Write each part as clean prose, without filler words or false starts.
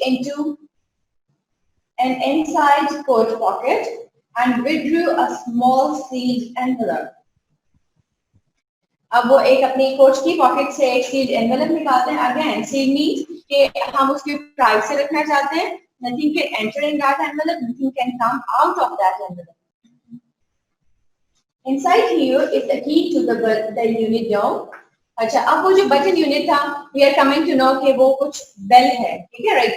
into an inside coat pocket and withdrew a small sealed envelope. अब वो एक अपनी कोट की पॉकेट से एक सील्ड एनवेलप निकालते हैं. अगेन सील्ड मीन्स कि हम उसके प्राइवेट से रखना चाहते हैं. Nothing can enter in that envelope. Nothing can come out of that envelope. Inside here is the key to the unit door. अच्छा, अब वो जो बटन यूनिट था, we are coming to know कि वो कुछ बेल है. ठीक है, right?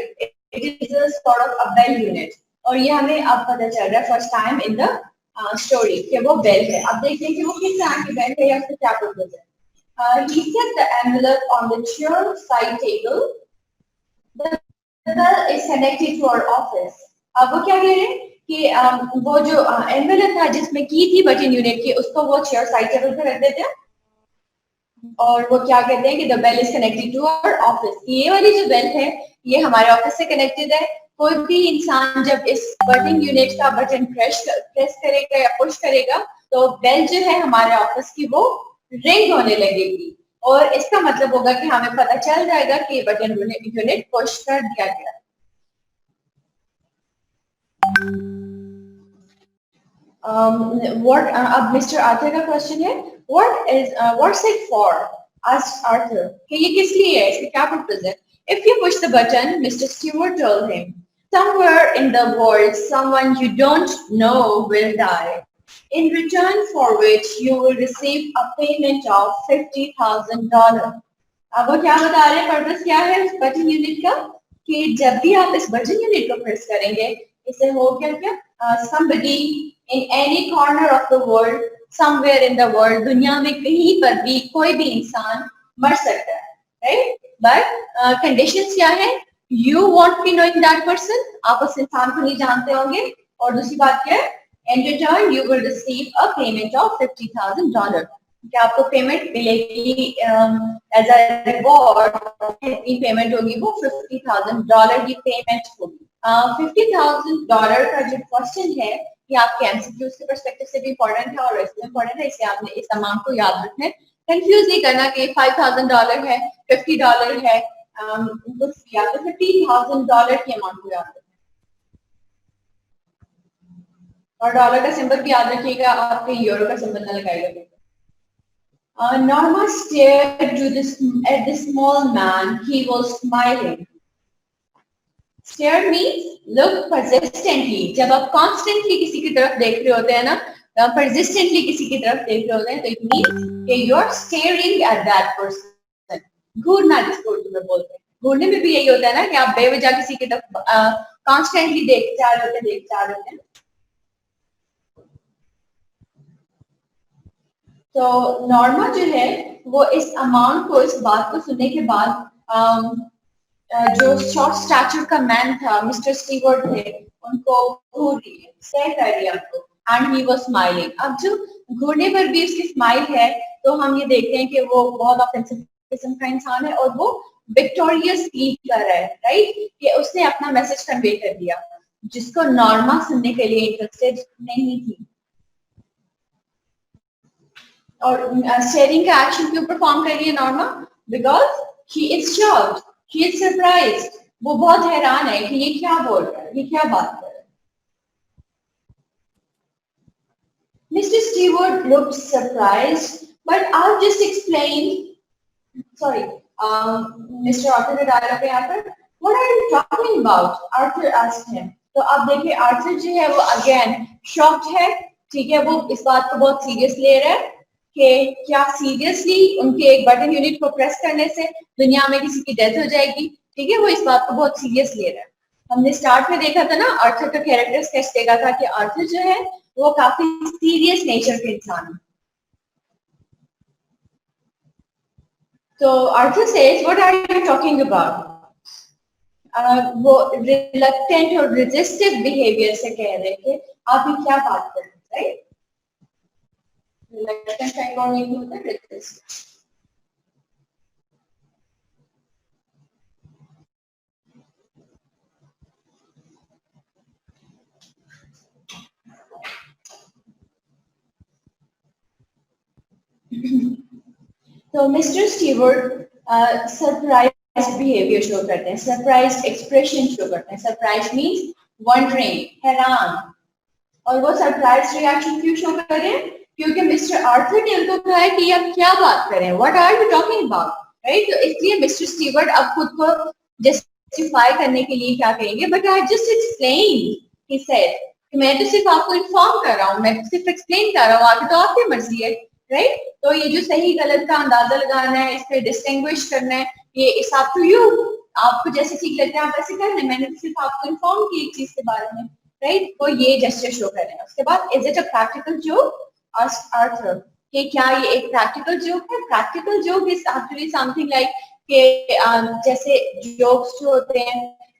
It is a sort of a bell unit. और ये हमें अब पता चल रहा है first time in the story कि वो बेल है. अब देखते हैं कि वो किस तरह की बेल है या उसका क्या पर्पस है. He set the envelope on the chair side table. The bell is connected to our office. अब वो क्या कह रहे हैं कि वो जो एनवेलप था जिसमें की थी बटन यूनिट की, उसको वो चेयर साइड टेबल पे रख देते हैं. और वो क्या कहते हैं कि the bell is connected to our office. ये वाली जो बेल है ये हमारे ऑफिस से कनेक्टेड है. कोई भी इंसान जब इस बटन यूनिट का बटन प्रेस करेगा या पुश करेगा तो बेल जो है हमारे ऑफिस की वो रिंग होने लगेगी. और इसका मतलब होगा कि हमें पता चल जाएगा कि बटन यूनिट पुश कर दिया गया. What अब मिस्टर आर्थर का क्वेश्चन है, what's it for? Asked Arthur. कि ये किस लिए है, इसका क्या पर्पस है? If you push the button, Mr. Stewart told him, somewhere in the world, someone you don't know will die. In return for which you will receive a payment of $50,000. अब वो क्या बता रहे हैं, पर्पस क्या है इस बटन यूनिट का, कि जब भी आप इस बटन यूनिट को प्रेस करेंगे इससे हो क्या somebody in any corner of the world, somewhere in the world, दुनिया में कहीं पर भी कोई भी इंसान मर सकता है, right? But conditions क्या है? You won't be knowing that person. आप उस इंसान को नहीं जानते होंगे. और दूसरी बात क्या है? In return, you will receive a payment of $50,000. क्या आपको पेमेंट मिलेगी एज अ रिवॉर्ड. कितनी पेमेंट होगी? वो $50,000 की पेमेंट होगी. $50,000 का जो क्वेश्चन है ये आपके एमसीक्यूज के पर्सपेक्टिव से भी इम्पोर्टेंट है और इसमें इम्पोर्टेंट है, इसलिए आपने इस अमाउंट को याद रखना है. कंफ्यूज नहीं करना कि $5,000 है, $50 है, कुछ भी. आपको $50,000 की अमाउंट को याद रखना है. और डॉलर का सिंबल भी याद रखिएगा, आपके यूरो का सिंबल ना लगाइएगा. Norma stared at the small man. He was smiling. Stare means look persistently. जब आप constantly किसी की तरफ देख रहे होते हैं ना, persistently किसी की तरफ देख रहे होते हैं, तो it means कि you are staring at that person. घूरना जिसको उर्दू में बोलते हैं. घूरने में भी यही होता है ना कि आप बेवजह किसी की तरफ constantly देख जा रहे होते हैं. तो नॉर्मा जो है वो इस अमाउंट को, इस बात को सुनने के बाद जो शॉर्ट स्टैचर का मैन था, मिस्टर स्टीवर्ट थे, उनको घूर रही है, सह कर रही है आपको. And he was smiling. अब जो घूरने पर भी उसकी स्माइल है तो हम ये देखते हैं कि वो बहुत ऑफेंसिव किस्म का इंसान है और वो विक्टोरियस फील कर रहा है, राइट? कि उसने अपना मैसेज कन्वे कर दिया जिसको नॉर्मा सुनने के लिए इंटरेस्टेड नहीं थी. और शेयरिंग का एक्शन क्यों परफॉर्म कर रही है Norma? Because she is shocked, she is surprised. वो बहुत हैरान है कि ये क्या बोल रहा है, ये क्या बात कर रहा है. Mister Stewart looked surprised, but I just explain. Sorry, Mister Arthur का डायलॉग है यहाँ पर. What are you talking about? Arthur asked him. तो आप देखिए आर्थर जो है वो अगेन शॉक्ड है. ठीक है, वो इस बात को बहुत सीरियस ले रहा है कि क्या सीरियसली उनके एक बटन यूनिट को प्रेस करने से दुनिया में किसी की डेथ हो जाएगी. ठीक है, वो इस बात को बहुत सीरियस ले रहा है. हमने स्टार्ट में देखा था ना, आर्थर का कैरेक्टर स्केच देखा था कि आर्थर जो है वो काफी सीरियस नेचर के इंसान है. तो Arthur says, what are you talking about? वो रिलक्टेंट और रेजिस्टिव बिहेवियर से कह रहे थे आप ये क्या बात कर रहे हैं, राइट? रिलक्टेंट का एक और मीनिंग होता है resistive. So Mr. Stewart, surprised behaviour show करते हैं, सरप्राइज एक्सप्रेशन शो करते हैं। सरप्राइज मीन्स वंडरिंग, हैरान। और वो सरप्राइज रिएक्शन क्यों शो कर रहे हैं? क्योंकि मिस्टर आर्थर ने उनको कहा है कि आप क्या बात कर रहे हैं, what are you talking about, right? तो इसलिए मिस्टर स्टीवर्ट अब खुद को जस्टिफाई करने के लिए क्या कहेंगे, but I just explain, he said, कि मैं तो सिर्फ आपको इन्फॉर्म कर रहा हूँ, मैं तो सिर्फ एक्सप्लेन कर रहा हूँ, आगे तो आपकी मर्जी है, राइट? तो ये जो सही गलत का अंदाजा लगाना है, इस पे डिस्टिंग्विश करना है, ये इट्स अप टू यू। आपको जैसे ठीक लगता है आप वैसे कर लें, मैंने तो सिर्फ आपको इन्फॉर्म की एक चीज के बारे में, राइट? तो ये जेस्चर शो कर रहे हैं। उसके बाद is it a practical joke? Asked Arthur, कि क्या ये एक प्रैक्टिकल जोक है? Practical joke is actually something like कि जैसे जोक्स जो होते हैं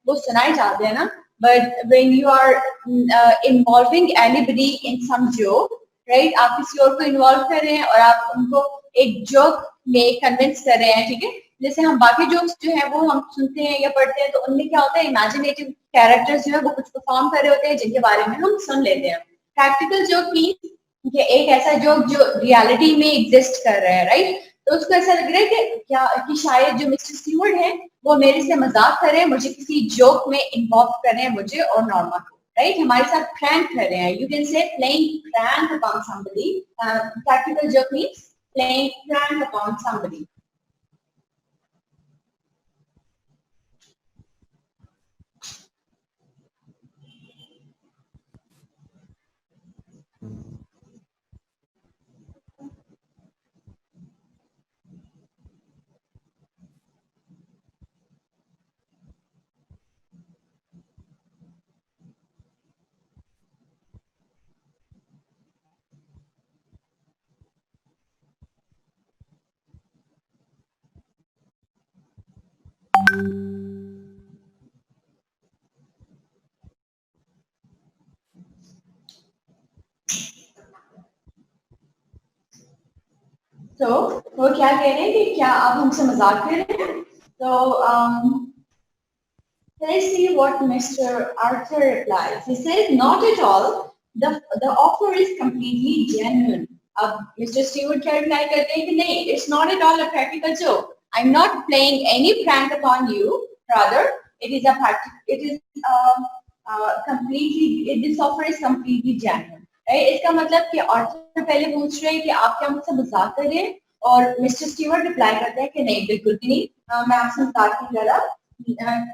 वो सुनाए जाते हैं ना, but when you are involving anybody in some joke, right, आप किसी और को इन्वॉल्व कर रहे हैं और आप उनको एक जोक में कन्विंस कर रहे हैं, ठीक है? जैसे हम बाकी जोक्स जो है वो हम सुनते हैं या पढ़ते हैं तो उनमें क्या होता है, इमेजिनेटिव कैरेक्टर्स जो है वो कुछ परफॉर्म कर रहे होते हैं जिनके बारे में हम सुन लेते हैं। प्रैक्टिकल जोक मीन्स कि एक ऐसा जोक जो रियलिटी में एग्जिस्ट कर रहा है, राइट? तो उसको ऐसा लग रहा है कि क्या कि शायद जो मिस्टर स्टीवर्ट है वो मेरे से मजाक कर रहे हैं, मुझे किसी जोक में इन्वॉल्व कर रहे हैं, मुझे और नॉर्मा को, राइट? हमारे साथ प्रैंक कर रहे हैं। You can say playing prank upon somebody. Practical joke means playing prank upon somebody. तो वो क्या कह रहे हैं कि क्या आप हमसे मजाक कर रहे हैं? तो let's see what Mr. Arthur replies. He says, "Not at all. The offer is completely genuine." अब मिस्टर स्टीवर्ट क्या रिप्लाई करते हैं कि नहीं, it's not at all a practical joke. I'm not playing any prank upon you. Rather, it is a practical. It is completely. This offer is completely genuine. Right? इसका मतलब कि Arthur पहले पूछ रहे हैं कि आप क्या मुझसे मजाक कर रहे हैं, और मिस्टर स्टीवर्ट रिप्लाई करते हैं कि नहीं, बिल्कुल भी नहीं, मैं आपसे मजाक नहीं कर रहा,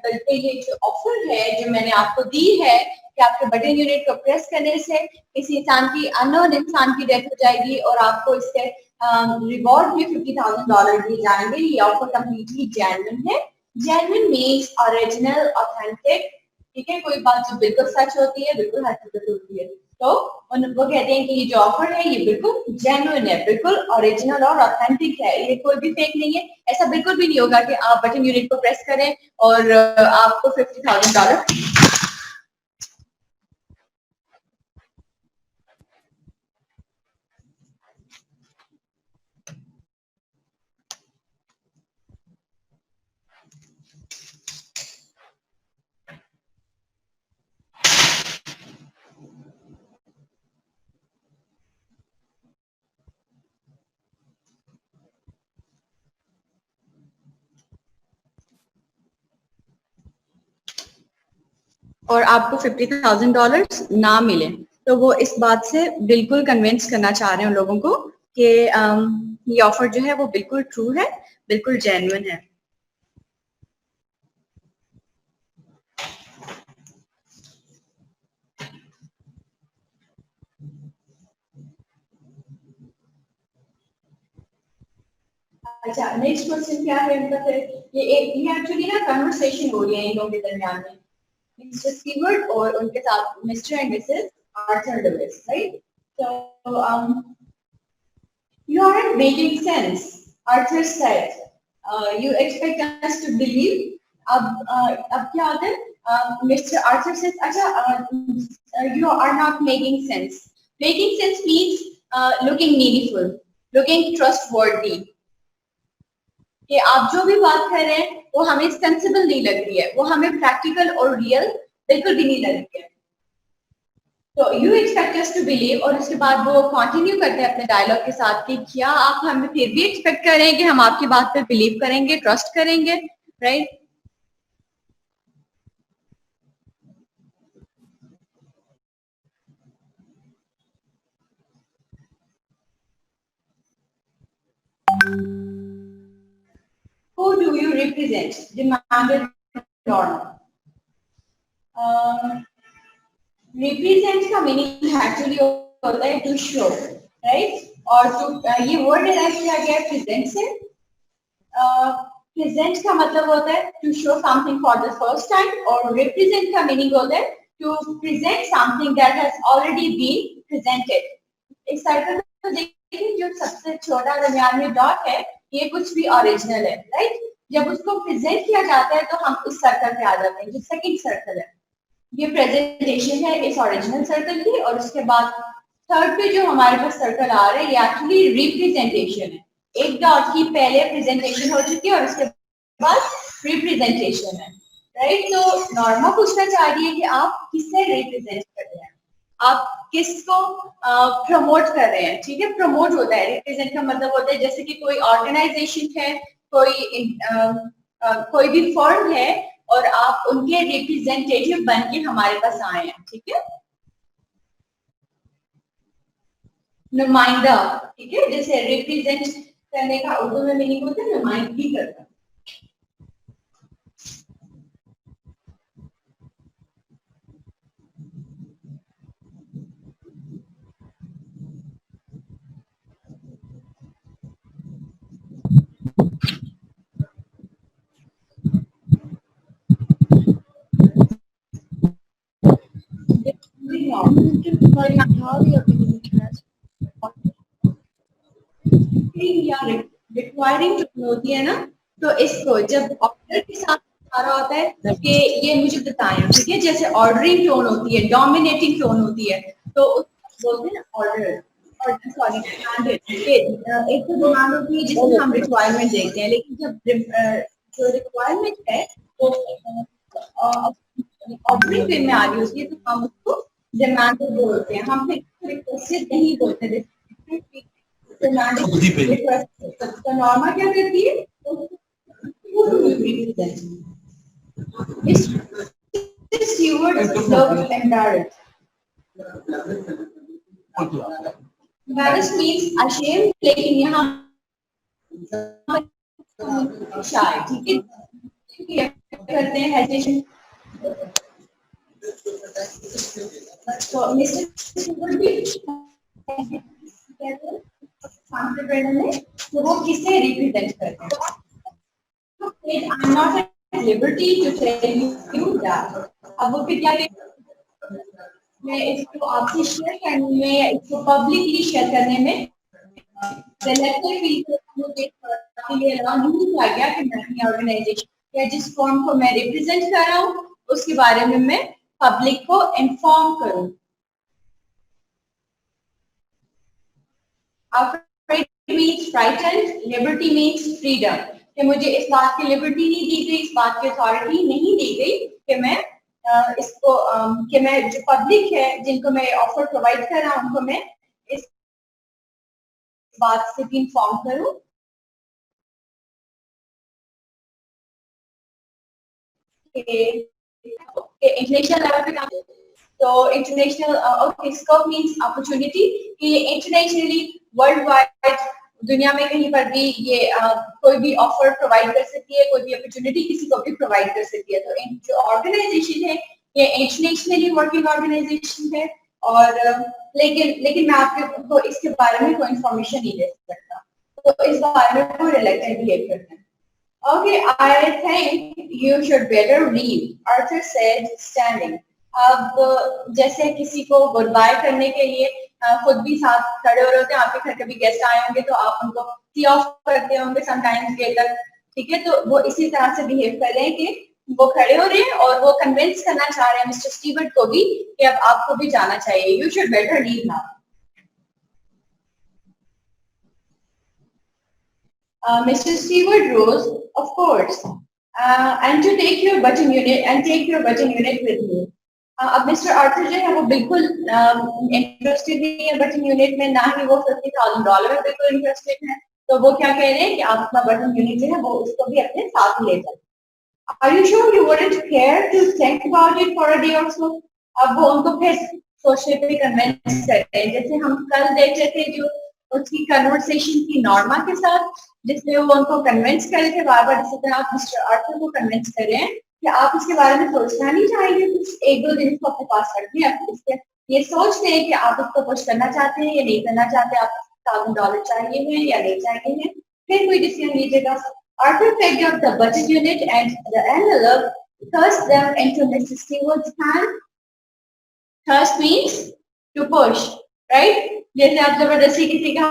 बल्कि ये जो ऑफर है जो मैंने आपको दी है कि आपके बटन यूनिट को प्रेस करने से किसी इंसान की, अननोन इंसान की डेथ हो जाएगी और आपको इसके रिवॉर्ड भी $50,000 दिए जाएंगे, ये ऑफर कंप्लीटली जेन्युइन है। जेन्युइन मीन्स ओरिजिनल, ऑथेंटिक, ठीक है? कोई बात जो बिल्कुल सच होती है, बिल्कुल हकीकत होती है। तो वो कहते हैं कि ये जो ऑफर है ये बिल्कुल जेन्युइन है, बिल्कुल ओरिजिनल और ऑथेंटिक है, ये कोई भी फेक नहीं है। ऐसा बिल्कुल भी नहीं होगा कि आप बटन यूनिट को प्रेस करें और आपको $50,000। और आपको $50,000 ना मिले, तो वो इस बात से बिल्कुल कन्विंस करना चाह रहे हैं उन लोगों को कि ये ऑफर जो है वो बिल्कुल ट्रू है, बिल्कुल जेन्युइन है। अच्छा, नेक्स्ट क्वेश्चन क्या है इनका? ये एक्चुअली ना कन्वर्सेशन हो रही है इन लोगों के दरमियान में, मिस्टर स्टीवर्ट और उनके साथ Mister and Mrs Arthur Louis, right? So you aren't making sense, Arthur said. You expect us to believe? अब क्या होता है? Mr. Arthur says, अच्छा, you are not making sense. Making sense means looking meaningful, looking trustworthy. कि आप जो भी बात कर रहे हैं वो हमें सेंसिबल नहीं लग रही है, वो हमें प्रैक्टिकल और रियल बिल्कुल भी नहीं लग रही है। तो you expect us to believe, और उसके बाद वो कंटिन्यू करते हैं अपने डायलॉग के साथ कि क्या आप हमें फिर भी एक्सपेक्ट कर रहे हैं कि हम आपकी बात पे बिलीव करेंगे, ट्रस्ट करेंगे, right? Who do you represent? Demanded Norma. Represent का मीनिंग एक्चुअली होता है टू शो, राइट? और टू ये वर्ड डिराइव किया गया है प्रेजेंट से। प्रेजेंट का मतलब होता है to show something for the first time, और रिप्रेजेंट का मीनिंग होता है to present something that has already been presented. इस सर्कल को देखिए, जो सबसे छोटा दरमियान में डॉट है ये कुछ भी ओरिजिनल है, राइट? जब उसको प्रेजेंट किया जाता है तो हम इस सर्कल पे आ जाते हैं, जो सेकंड सर्कल है। ये प्रेजेंटेशन है इस ओरिजिनल सर्कल की, और उसके बाद थर्ड पे जो हमारे पास सर्कल आ रहा है ये एक्चुअली रिप्रेजेंटेशन है। एक डॉट की पहले प्रेजेंटेशन हो चुकी है और उसके बाद रिप्रेजेंटेशन है, राइट? तो नॉर्मा पूछना चाह रही है कि आप किससे रिप्रेजेंट कर रहे हैं, आप किसको प्रमोट कर रहे हैं, ठीक है? प्रमोट होता है, रिप्रेजेंट का मतलब होता है जैसे कि कोई ऑर्गेनाइजेशन है, कोई भी फर्म है और आप उनके रिप्रेजेंटेटिव बन के हमारे पास आए हैं, ठीक है? नुमाइंदा, ठीक है? जैसे रिप्रेजेंट करने का उर्दू में मीनिंग होता है नुमाइंदगी करना। रिक्वायरिंग टोन होती है ना, तो इसको जब ऑर्डर के साथ आ रहा होता है कि ये मुझे बताएं, ठीक है? जैसे ऑर्डरिंग टोन होती है, डोमिनेटिंग टोन होती है, तो उसको बोलते हैं ऑर्डर, और सॉरी डिमांडेड। एक तो डिमांड होती है जिसमें हम रिक्वायरमेंट देखते हैं, लेकिन जब जो रिक्वायरमेंट है वो ऑर्डरिंग वे में आ रही होती है तो हम उसको डिमांडेड बोलते हैं। हम फिर रिक्वेस्टेड नहीं बोलते। तो नॉर्मा क्या करती है? This keyword is loved and embarrassed. Embarrassed means ashamed, लेकिन यहाँ shy, ठीक है? करते हैं hesitation। तो मिस्टर keyword भी तो वो किसे रिप्रेजेंट करते हैं? I'm not at liberty to tell you that. अब वो फिर क्या मैं इसको आपसे शेयर करने में या इसको पब्लिकली शेयर करने में सेलेक्टिव फील मुझे के लिए अलाउ नहीं किया गया कि मैं अपनी ऑर्गेनाइजेशन या जिस फॉर्म को मैं रिप्रेजेंट कर रहा हूँ उसके बारे में मैं पब्लिक को इन्फॉर्म करूँ। Afraid means frightened, liberty means freedom. कि मुझे इस बात की लिबर्टी नहीं दी गई, इस बात की अथॉरिटी नहीं दी गई कि मैं इसको कि मैं जो पब्लिक है जिनको मैं ऑफर प्रोवाइड कर रहा हूं उनको मैं इस बात से भी इन्फॉर्म करूं। इंटरनेशनल लेवल पे काम, तो international okay scope means opportunity कि इंटरनेशनली वर्ल्ड वाइड दुनिया में कहीं पर भी ये कोई भी ऑफर प्रोवाइड कर सकती है, कोई भी अपॉर्चुनिटी किसी को भी प्रोवाइड कर सकती है। तो जो ऑर्गेनाइजेशन है ये इंटरनेशनली वर्किंग ऑर्गेनाइजेशन है, और लेकिन मैं आपको इसके बारे में कोई इंफॉर्मेशन नहीं दे सकता, तो इस बारे में वो रिलेटेड बिहेव करते हैं। Okay, I think you should better leave, Arthur said, standing. अब जैसे किसी को गुड बाय करने के लिए खुद भी साथ खड़े हो रहे होते हैं, आपके घर कभी गेस्ट आए होंगे तो आप उनको सी ऑफ करते होंगे समटाइम्स लेटर, ठीक है? तो वो इसी तरह से बिहेव कर रहे हैं कि वो खड़े हो रहे हैं और वो कन्विंस करना चाह रहे हैं मिस्टर स्टीवर्ट को भी कि अब आपको भी जाना चाहिए। You should better leave now. Mr. Stewart rose, of course, and to take your button unit with you. अब मिस्टर आर्थर जो है वो बिल्कुल इंटरेस्टेड नहीं है बटन यूनिट में, ना ही वो $50,000 में बिल्कुल इंटरेस्टेड है। तो वो क्या कह रहे हैं कि आप अपना बटन यूनिट जो है वो उसको भी अपने साथ ले जाए। Are you sure you wouldn't care to think about it for a day or so? अब वो उनको फिर सोचने पे कन्विंस करते हैं, जैसे हम कल देख रहे थे जो उसकी कन्वर्सेशन की नॉर्मा के साथ, जिसमें वो उनको कन्विंस कर रहे थे बार बार, जिस तरह आप मिस्टर आर्थर को कन्विंस कर रहे हैं कि आप इसके बारे में सोचना नहीं चाहेंगे, कुछ एक दो दिन इसको अपने पास रख लिया, इसके ये सोचते हैं कि आप उसको कुछ करना चाहते हैं या नहीं करना चाहते, आपको $1,000 चाहिए हैं या नहीं चाहिए हैं, फिर कोई डिसीजन लीजिएगा। Arthur picked up the budget unit and the envelope, thrust them into Mrs. Stewart's hand. Thrust means to push, right? जैसे आप जबरदस्ती किसी का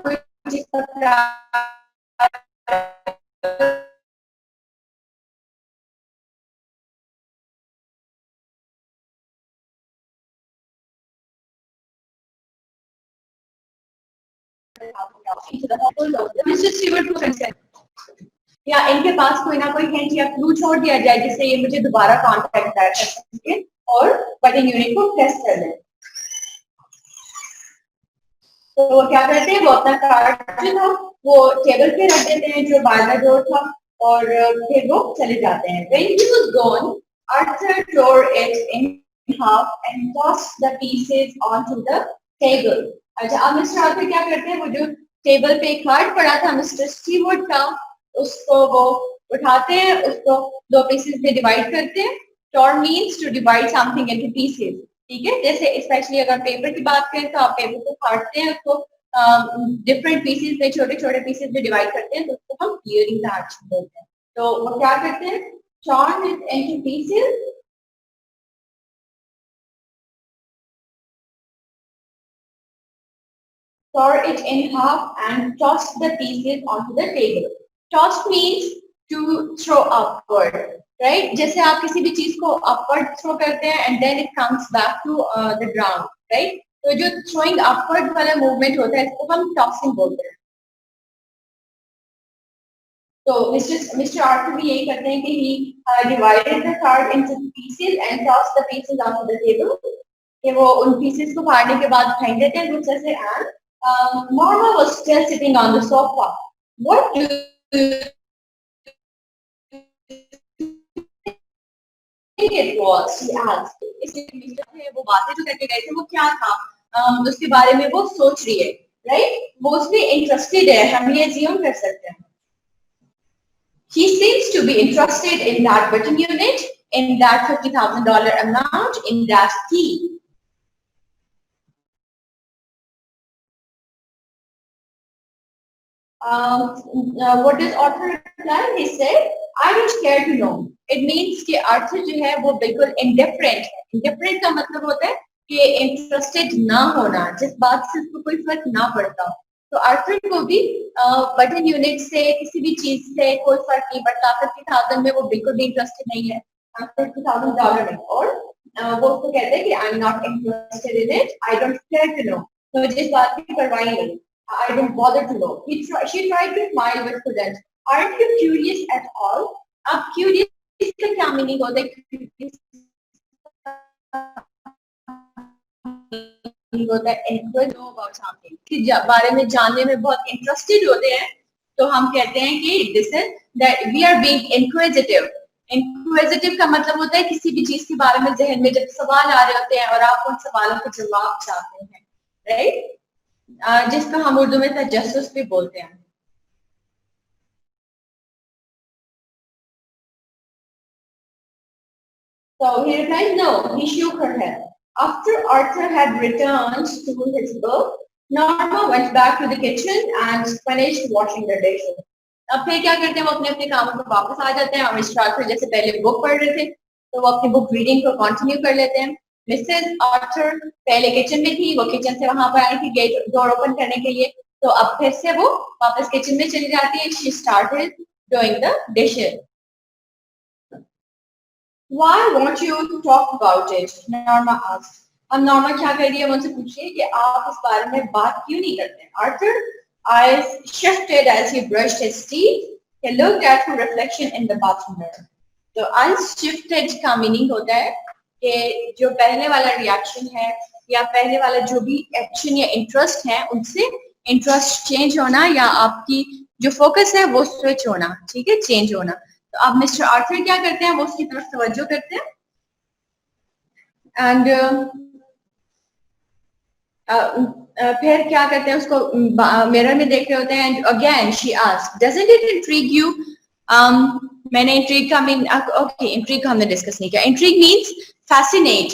कोई चीज पकड़ा Mrs. Stewart को consent, या इनके पास कोई ना कोई हिंट या क्लू छोड़ दिया जाए जिससे ये मुझे दोबारा कांटेक्ट कर सके और बटन यूनिट को प्रेस कर लें। तो वो क्या करते हैं, वो अपना कार्ड जो था वो टेबल पे रख देते हैं जो बाहर का डोर था, और फिर वो चले जाते हैं। When he was gone, Arthur tore it in half and tossed the pieces onto the table. अच्छा, अब मिस्टर आर्थर क्या करते हैं, वो जो टेबल पे एक कार्ड पड़ा था मिस्टर स्टीवर्ट का, उसको वो उठाते हैं, उसको दो पीसेस में डिवाइड करते हैं। Tore means to divide something into pieces. ठीक है, जैसे स्पेशली अगर पेपर की बात करें तो आप पेपर को काटते हैं, उसको डिफरेंट पीसेस में, छोटे छोटे पीसेस में डिवाइड करते हैं, तो उसको हम क्लियरिंग द एक्शन बोलते हैं। तो वो क्या करते हैं, torn it into pieces, tore it in half and tossed the pieces onto the table. Toss means to throw upward, right? जैसे आप किसी भी चीज को upward throw करते हैं and then it comes back to the ground, right? तो जो throwing upward वाला movement होता है इसको हम tossing बोलते हैं। तो मिस्टर आर्थर भी यही करते हैं कि he divided the card into pieces and tossed the pieces onto the table, कि वो उन pieces को फाड़ने के बाद फेंक देते हैं कुछ ऐसे। and Norma was still sitting on the sofa. What do you think it was? She asked. इसलिए वो बातें जो करके गए थे वो क्या था, उसके बारे में वो सोच रही है, राइट? वो उसमें इंटरेस्टेड है, हम ये assume कर सकते हैं। He seems to be interested in that button unit, in that $50,000 amount, in that key. What does Arthur reply? He said, "I don't care to know." It means कि Arthur जो है वो बिल्कुल indifferent है। Indifferent का मतलब होता है कि interested ना होना, जिस बात से उसको कोई फर्क ना पड़ता। तो आर्थर को भी बटन यूनिट से, किसी भी चीज से कोई फर्क नहीं पड़ता। 50,000 में वो बिल्कुल भी इंटरेस्टेड नहीं है, $50,000 में। और वो उसको कहते हैं कि I am not interested in it, I don't care to know, तो मुझे इस बात की परवाह नहीं, I don't bother to know. She tried to smile with prudence. Aren't you curious at all? अब curious का क्या मीनिंग होता है? होता है know about something, कि बारे में जानने में बहुत इंटरेस्टेड होते हैं, तो हम कहते हैं कि this is that we are being inquisitive. Inquisitive का मतलब होता है किसी भी चीज के बारे में जहन में जब सवाल आ रहे होते हैं और आप उन सवालों के जवाब चाहते हैं, राइट? जिसको हम उर्दू में तजस्सुस भी बोलते हैं। So he replied, no. He shook her head. After Arthur had returned to his book, Norma went back to the kitchen and finished washing the dishes. अब फिर क्या करते हैं, वो अपने अपने कामों पर वापस आ जाते हैं और मिस्टर आर्थर जैसे पहले बुक पढ़ रहे थे तो वो अपनी बुक रीडिंग को कंटिन्यू कर लेते हैं। मिसेस आर्थर पहले किचन में थी, वो किचन से वहां पर आई थी गेट डोर ओपन करने के लिए, तो अब फिर से वो वापस किचन में चली जाती है। She started doing the dishes. Why won't you talk about it? Norma asked. अब नॉर्मा क्या कर रही है, मुझसे पूछ रही है कि आप इस बारे में बात क्यों नहीं करते? Arthur eyes shifted as he brushed his teeth. He looked at her reflection in the bathroom mirror. तो eyes shifted का मीनिंग होता है कि जो पहले वाला रिएक्शन है या पहले वाला जो भी एक्शन या इंटरेस्ट है उनसे इंटरेस्ट चेंज होना, या आपकी जो फोकस है वो स्विच होना, ठीक है, चेंज होना। तो अब मिस्टर आर्थर क्या करते हैं, वो उसकी तरफ तवज्जो करते हैं एंड फिर क्या करते हैं, उसको मिरर में देख रहे होते हैं, and again she asked doesn't it intrigue you. मैंने इंट्रिग का मीन, ओके इंट्रिग का हमने डिस्कस नहीं किया। इंट्रिग मीन्स फैसिनेट,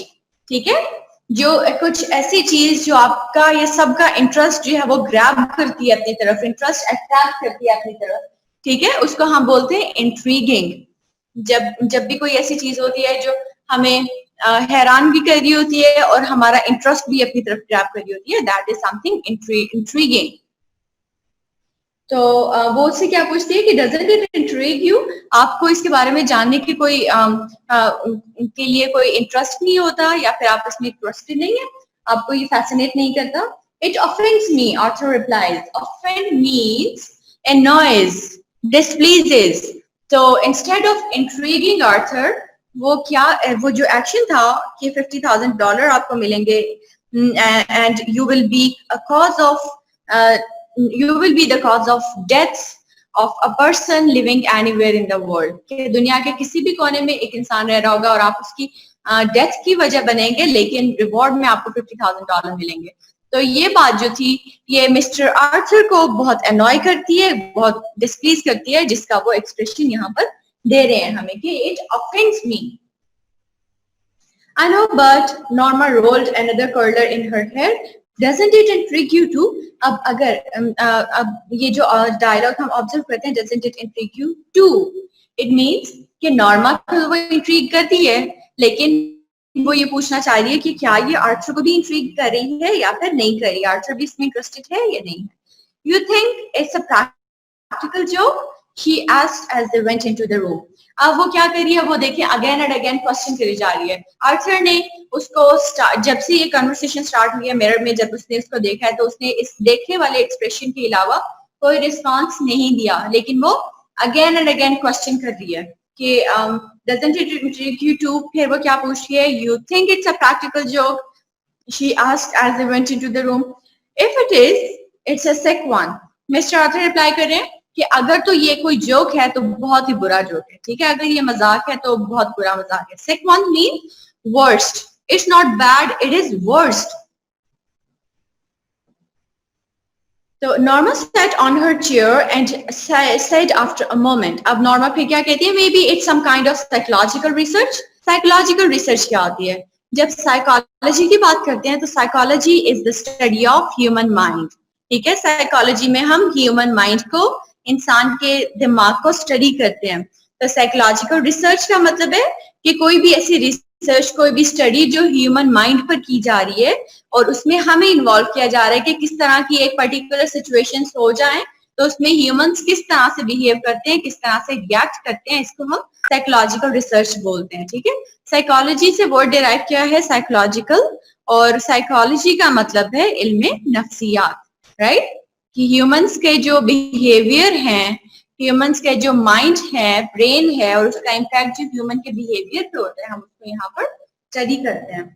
ठीक है, जो कुछ ऐसी चीज जो आपका ये सबका इंटरेस्ट जो है वो ग्रैब करती है अपनी तरफ, इंटरेस्ट अट्रैक्ट करती है अपनी तरफ, ठीक है, उसको हम बोलते हैं इंट्रीगिंग। जब भी कोई ऐसी चीज होती है जो हमें हैरान भी कर रही होती है और हमारा इंटरेस्ट भी अपनी तरफ ग्रैब कर रही होती है, दैट इज समथिंग इंट्रीगिंग। तो वो उससे क्या पूछती है कि डजंट इट इंट्रिग यू, आपको इसके बारे में जानने की कोई के लिए कोई इंटरेस्ट नहीं होता, या फिर आप इसमें इंटरेस्टेड नहीं है, आपको ये फैसिनेट नहीं करता? It offends me, Arthur replies. Offend means annoys, displeases. तो इंस्टेड ऑफ इंट्रीगिंग आर्थर, वो क्या, वो जो एक्शन था कि $50,000 आपको मिलेंगे and you will be a cause of you will be the cause of death of a person living anywhere in the world, कि दुनिया के किसी भी कोने में एक इंसान रह रहा होगा और आप उसकी डेथ की वजह बनेंगे, लेकिन रिवॉर्ड में आपको $50,000 मिलेंगे। तो ये बात जो थी ये मिस्टर आर्थर को बहुत अनॉय करती है, बहुत डिस्प्लीज करती है, जिसका वो एक्सप्रेशन यहाँ पर दे रहे हैं हमें कि it offends me. I know, but Norma rolled another curler in her hair. Doesn't it intrigue you too? अब अगर अब ये जो डायलॉग हम ऑब्जर्व करते हैं, doesn't it intrigue you too? It means कि नॉर्मा को वो इंट्रीग करती है, लेकिन वो ये पूछना चाह रही है कि क्या ये आर्थर को भी इंट्रीग कर रही है या फिर नहीं कर रही, आर्थर भी इसमें इंटरेस्टेड है या नहीं है। You think it's a practical joke? She asked as they went into the room. अब वो क्या कर रही है, वो देखिए अगेन एंड अगेन क्वेश्चन करी जा रही है। आर्थर ने उसको जब से ये कन्वर्सेशन स्टार्ट हुई है मिरर में, जब उसने उसको देखा है तो उसने इस देखने वाले एक्सप्रेशन के अलावा कोई रिस्पांस नहीं दिया, लेकिन वो अगेन एंड अगेन क्वेश्चन कर रही है कि doesn't it intrigue you too. फिर वो क्या पूछ रही है, you think it's a practical joke, she asked as they went into the room. If it is, it's a sick one. Mister Arthur reply कर रहे हैं कि अगर तो ये कोई जोक है तो बहुत ही बुरा जोक है, ठीक है, अगर ये मजाक है तो बहुत बुरा मजाक है। Sick one mean worst, it's not bad, it is worst. तो Norma sat on her chair and said after a moment, अब नॉर्मा फिर क्या कहती है, maybe it's some kind of psychological research. Psychological research क्या होती है? जब साइकोलॉजी की बात करते हैं तो psychology is the study of human mind, ठीक है, साइकोलॉजी में हम ह्यूमन माइंड को, इंसान के दिमाग को स्टडी करते हैं। तो साइकोलॉजिकल रिसर्च का मतलब है कि कोई भी ऐसी रिसर्च, कोई भी स्टडी जो ह्यूमन माइंड पर की जा रही है और उसमें हमें इन्वॉल्व किया जा रहा है कि किस तरह की एक पर्टिकुलर सिचुएशन हो जाए तो उसमें ह्यूमंस किस तरह से बिहेव करते हैं, किस तरह से रिएक्ट करते हैं, इसको हम साइकोलॉजिकल रिसर्च बोलते हैं, ठीक है। साइकोलॉजी से वर्ड डिराइव किया है साइकोलॉजिकल, और साइकोलॉजी का मतलब है इल्म नफ्सियात, राइट, कि ह्यूमंस के जो बिहेवियर हैं, ह्यूमंस के जो माइंड है, ब्रेन है, और उसका इम्पैक्ट जो ह्यूमन के बिहेवियर पे होता है, हम उसको यहाँ पर स्टडी करते हैं।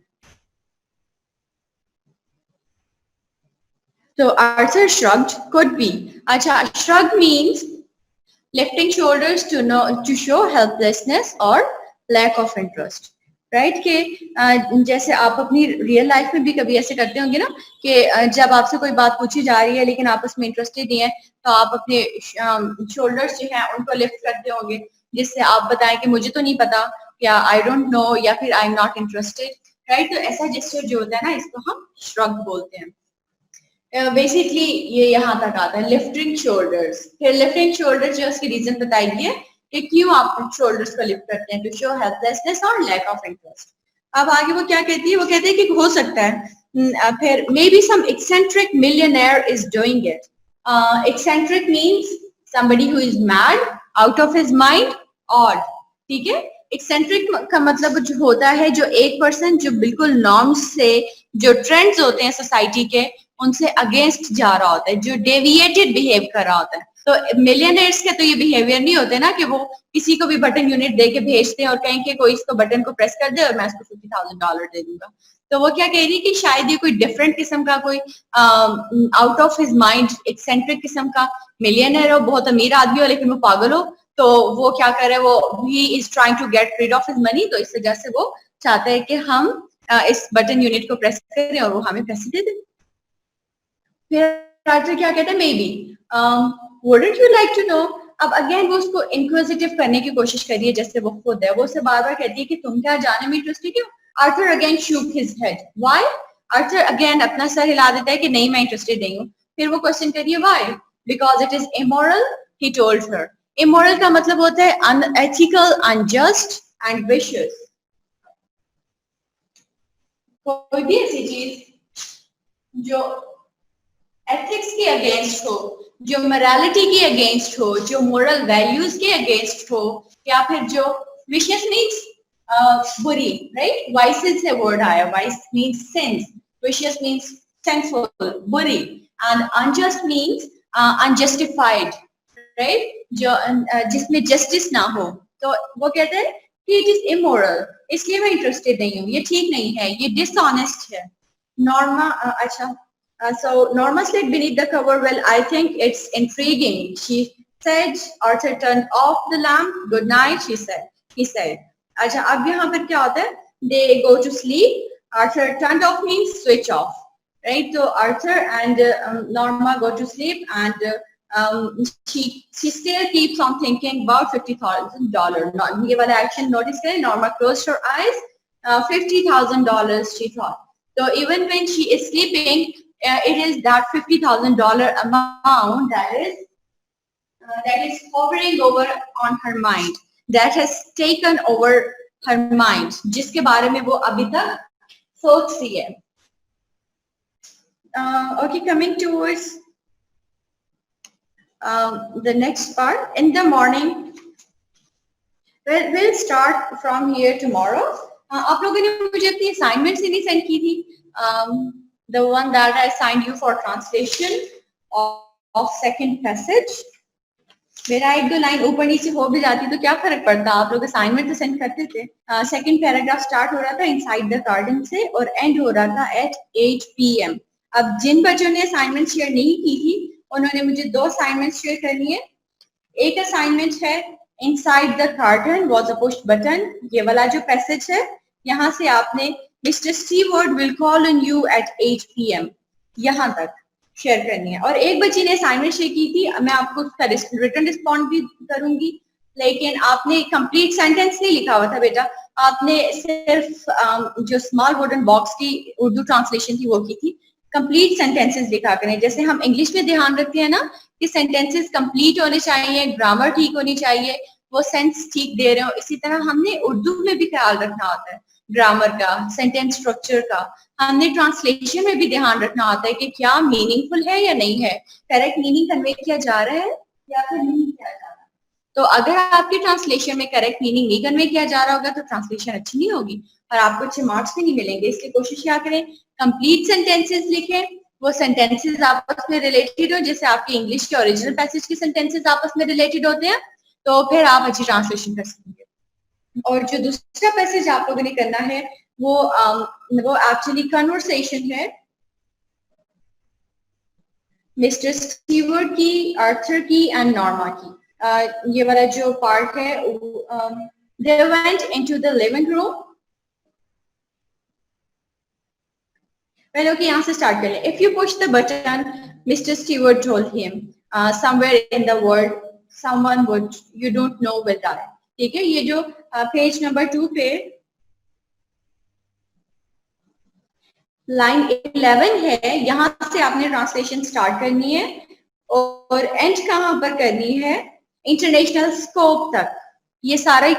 तो आर्थर shrugged could be, अच्छा, shrug means lifting shoulders to show helplessness or lack of interest, right, कि जैसे आप अपनी रियल लाइफ में भी कभी ऐसे करते होंगे ना कि जब आपसे कोई बात पूछी जा रही है लेकिन आप उसमें इंटरेस्टेड नहीं है, तो आप अपने शोल्डर्स जो हैं उनको लिफ्ट करते होंगे, जिससे आप बताएं कि मुझे तो नहीं पता, या आई डोंट नो, या फिर आई एम नॉट इंटरेस्टेड, राइट। तो ऐसा जेस्चर जो होता है ना, इसको हम श्रग बोलते हैं। बेसिकली ये यहाँ तक आता है, लिफ्टिंग शोल्डर्स। फिर लिफ्टिंग शोल्डर्स जो उसकी रीजन बताई है कि क्यों आप शोल्डर्स को लिफ्ट करते हैं, टू शो हेल्पलेसनेस और लैक ऑफ इंटरेस्ट। अब आगे वो क्या कहती है, वो कहते हैं कि हो सकता है फिर maybe some eccentric millionaire is doing it. Eccentric means somebody who is mad, out of his mind, odd, ठीक है। एक्सेंट्रिक का मतलब जो होता है, जो एक पर्सन जो बिल्कुल नॉर्म्स से, जो ट्रेंड्स होते हैं सोसाइटी के, उनसे अगेंस्ट जा रहा होता है, जो डेविएटेड बिहेव कर रहा होता है। तो मिलियनर्स के तो ये बिहेवियर नहीं होते ना कि वो किसी को भी बटन यूनिट दे के भेजते हैं और कहें कि कोई इसको बटन को प्रेस कर दे और मैं इसको $50,000 दे दूंगा। तो वो क्या कह रही है कि शायद ये कोई डिफरेंट किस्म का, कोई out of his mind eccentric किस्म का मिलियनर हो, बहुत अमीर आदमी हो लेकिन वो पागल हो, तो वो क्या करे, वो he is trying to get rid of his money, तो इस वजह से वो चाहता है कि हम इस बटन यूनिट को प्रेस करें और वो हमें पैसे दे दे। फिर आर्चर क्या कहता है, maybe wouldn't you like to know. अब अगेन वो उसको इंक्विजिटिव करने की कोशिश करिए, जैसे वो खुद है, वो उसे बार बार कहती है कि तुम क्या जानने में इंटरेस्टेड हो। Arthur again shook his head, why. Arthur again अपना सर हिला देता है कि नहीं, मैं इंटरेस्टेड नहीं हूँ। फिर वो क्वेश्चन करिए, why, because it is immoral, he told her. Immoral का मतलब होता है अनएथिकल, अनजस्ट एंड विशियस। कोई भी ऐसी चीज जो एथिक्स के अगेंस्ट हो, जो मोरालिटी के अगेंस्ट हो, जो मोरल वैल्यूज के अगेंस्ट हो, या फिर जो विशियस मीन्स बुरी, राइट, वाइसेस से वर्ड आया, vice means sense, vicious means senseful, बुरी, and unjust means unjustified, right, जो जिसमें जस्टिस ना हो। तो वो कहते हैं कि इट इज इमोरल, इसलिए मैं इंटरेस्टेड नहीं हूँ, ये ठीक नहीं है, ये डिसऑनेस्ट है। नॉर्मा, अच्छा, so Norma slid beneath the cover. Well, I think it's intriguing, she said. Arthur turned off the lamp. Good night, she said. He said. अच्छा, अब यहाँ पर क्या होता है? They go to sleep. Arthur turned off means switch off, right? So Arthur and Norma go to sleep, and she still keeps on thinking about $50,000. ये वाला action notice करें. Norma closed her eyes. $50,000, she thought. So even when she is sleeping, it is that $50,000 amount that is hovering over on her mind, that has taken over her mind, जिसके बारे में वो अभी तक सोच रही है. Okay, coming towards the next part. In the morning, we'll start from here tomorrow. आप लोगों ने मुझे अपनी असाइनमेंट्स नहीं सेंड की थी. The one that I signed you for translation of second passage. मेरा एक दो लाइन ऊपर नीचे हो भी जाती तो क्या फर्क पड़ता, आप लोग असाइनमेंट तो सेंड करते थे. सेकंड पैराग्राफ स्टार्ट हो रहा था इनसाइड द गार्डन से और एंड हो रहा था एट 8 PM. अब जिन बच्चों ने असाइनमेंट शेयर नहीं की थी उन्होंने मुझे 2 असाइनमेंट शेयर करनी है. एक असाइनमेंट है inside the garden was a push button. ये वाला जो पैसेज है यहाँ से आपने Mr. Stewart will call on you at 8 PM यहाँ तक शेयर करनी है. और एक बच्ची ने असाइनमेंट शेयर की थी, मैं आपको उसका रिटर्न रिस्पॉन्ड भी करूंगी, लेकिन आपने कंप्लीट सेंटेंस नहीं लिखा हुआ था बेटा, आपने सिर्फ जो स्मॉल वुडन बॉक्स की उर्दू ट्रांसलेशन थी वो की थी. कंप्लीट सेंटेंसेस लिखा करें. जैसे हम इंग्लिश में ध्यान रखते हैं ना कि सेंटेंसेस कंप्लीट होने चाहिए, ग्रामर ठीक होनी चाहिए, वो सेंस ठीक दे रहे हो, इसी तरह हमने उर्दू में भी ख्याल रखना होता है ग्रामर का, सेंटेंस स्ट्रक्चर का. हमने ट्रांसलेशन में भी ध्यान रखना होता है कि क्या मीनिंगफुल है या नहीं है, करेक्ट मीनिंग कन्वे किया जा रहा है या फिर नहीं किया जा रहा. तो अगर आपकी ट्रांसलेशन में करेक्ट मीनिंग नहीं कन्वे किया जा रहा होगा तो ट्रांसलेशन अच्छी नहीं होगी और आपको अच्छे मार्क्स भी नहीं मिलेंगे. इसलिए कोशिश क्या करें, कंप्लीट सेंटेंसेस लिखें, वो सेंटेंसेस आपस में रिलेटेड हो, जैसे आपके इंग्लिश के ओरिजिनल पैसेज के सेंटेंसेस आपस में रिलेटेड होते हैं, तो फिर आप अच्छी ट्रांसलेशन कर सकेंगे. और जो दूसरा पैसेज आप लोगों ने करना है वो एक्चुअली कन्वर्सेशन है मिस्टर स्टीवर्ट की, आर्थर की एंड नॉर्मा की. ये वाला जो पार्ट है, they went into the living room. Well, okay, यहाँ से स्टार्ट कर लें. If you push the button, Mr. Stewart told him, somewhere in the world, someone would you don't know will die. ठीक है, ये जो पेज नंबर 2 पे line 11 है, यहाँ से आपने ट्रांसलेशन स्टार्ट करनी है और एंड कहाँ पर करनी है, इंटरनेशनल स्कोप तक. ये सारे